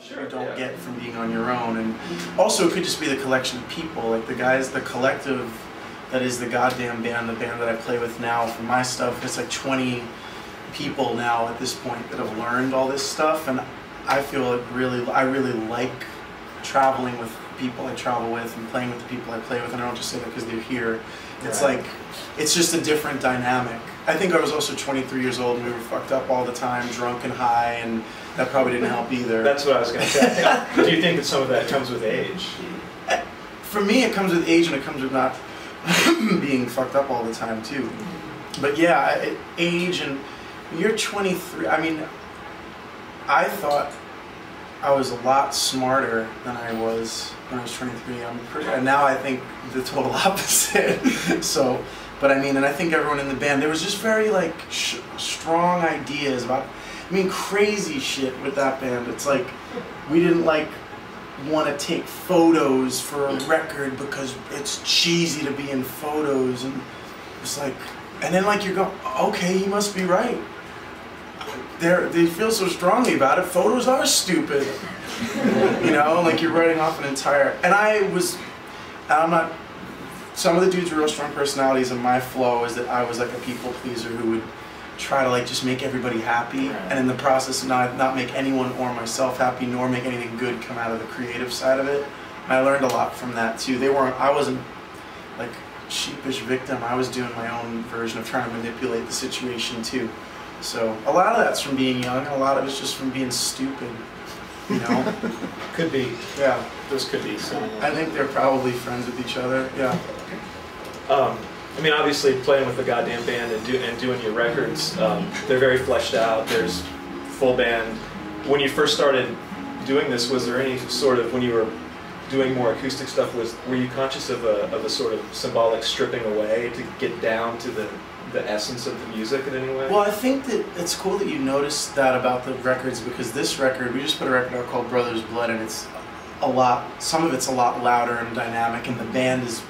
you don't get from being on your own. And also it could just be the collection of people, like the guys, the collective that is the goddamn band, the band that I play with now for my stuff. It's like 20 people now at this point that have learned all this stuff, and I feel like I really like traveling with people I travel with and playing with the people I play with, and I don't just say that because they're here. It's like, it's just a different dynamic. I think I was also 23 years old and we were fucked up all the time, drunk and high, and that probably didn't help either. That's what I was going to say. Do you think that some of that comes with age? For me, it comes with age, and it comes with not being fucked up all the time too. But yeah, age, and you're 23. I mean, I thought I was a lot smarter than I was when I was 23. And now I think the total opposite. So, but I mean, and I think everyone in the band, there was just very like strong ideas about, I mean, crazy shit with that band. It's like, we didn't like want to take photos for a record because it's cheesy to be in photos, and it's like, and then like you're going, okay, he must be right. They feel so strongly about it. Photos are stupid, you know. Like you're writing off an entire. And I'm not. Some of the dudes were real strong personalities, and my flow is that I was like a people pleaser who would try to like just make everybody happy, and in the process not make anyone or myself happy, nor make anything good come out of the creative side of it. And I learned a lot from that too. I wasn't like sheepish victim. I was doing my own version of trying to manipulate the situation too. So a lot of that's from being young, and a lot of it's just from being stupid, you know? Could be. Yeah. Those could be some. I think they're probably friends with each other, yeah. I mean, obviously playing with the goddamn band and doing your records, they're very fleshed out, there's full band. When you first started doing this, was there any sort of, when you were doing more acoustic stuff, were you conscious of a sort of symbolic stripping away to get down to the essence of the music in any way? Well, I think that it's cool that you noticed that about the records, because this record, we just put a record out called Brothers Blood, and it's some of it's a lot louder and dynamic, and the band is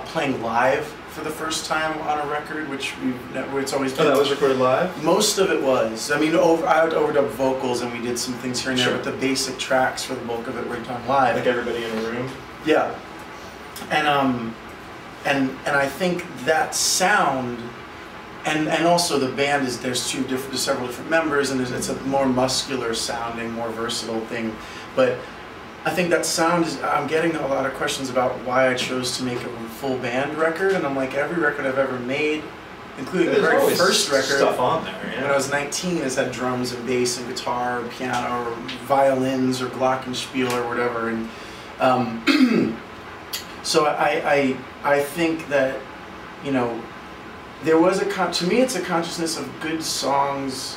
playing live for the first time on a record, which it's always been. Oh, that was recorded live? Most of it was. I mean, I would overdub vocals, and we did some things here and there, but the basic tracks for the bulk of it were done live. Like everybody in a room? Yeah. And I think that sound, and also the band there's several different members, and it's a more muscular sounding, more versatile thing. But I think that sound I'm getting a lot of questions about why I chose to make a full band record, and I'm like, every record I've ever made, including the very first record, stuff on there, yeah. When I was 19, has had drums and bass and guitar or piano or violins or glockenspiel or whatever, and so I think that, you know, there was to me it's a consciousness of good songs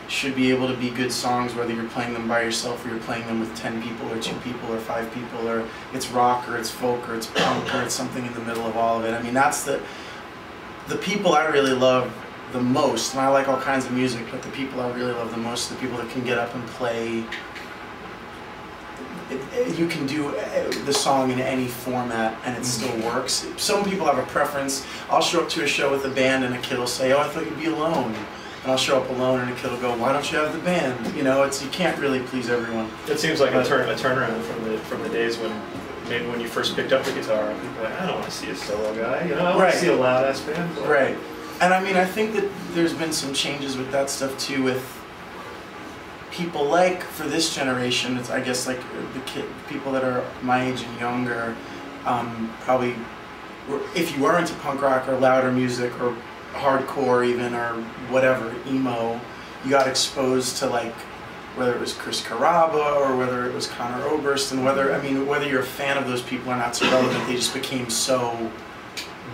should be able to be good songs whether you're playing them by yourself or you're playing them with 10 people or 2 people or 5 people, or it's rock or it's folk or it's punk or it's something in the middle of all of it. I mean, that's the people I really love the most, and I like all kinds of music, but the people I really love the most are the people that can get up and play. You can do the song in any format and it still works. Some people have a preference. I'll show up to a show with a band and a kid will say, oh, I thought you'd be alone. And I'll show up alone and a kid will go, why don't you have the band? You know, you can't really please everyone. It seems like a turnaround from the days when maybe when you first picked up the guitar, and people were like, I don't want to see a solo guy, you know, I want to see a loud ass band. Right. And I mean, I think that there's been some changes with that stuff too, with people like, for this generation, it's, I guess, like people that are my age and younger, probably, if you are into punk rock or louder music or hardcore even, or whatever, emo, you got exposed to, like, whether it was Chris Carrabba or whether it was Conor Oberst, and whether you're a fan of those people or not, so relevant, they just became so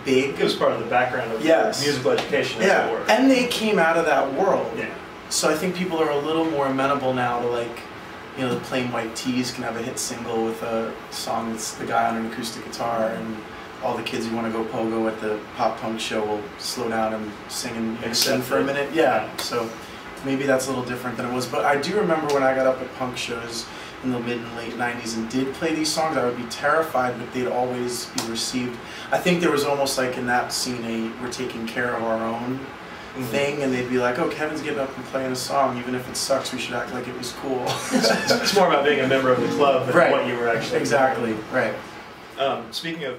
big. It was part of the background of musical education, as it were. And they came out of that world. Yeah. So I think people are a little more amenable now to, like, you know, the Plain White Tees can have a hit single with a song that's the guy on an acoustic guitar, and all the kids who want to go pogo at the pop punk show will slow down and sing and sing for a minute. Yeah, so maybe that's a little different than it was. But I do remember when I got up at punk shows in the mid and late 90s and did play these songs, I would be terrified, but they'd always be received. I think there was almost like in that scene we're taking care of our own. thing, and they'd be like, "Oh, Kevin's getting up and playing a song, even if it sucks. We should act like it was cool." It's more about being a member of the club than right. what you were actually exactly doing. right. Speaking of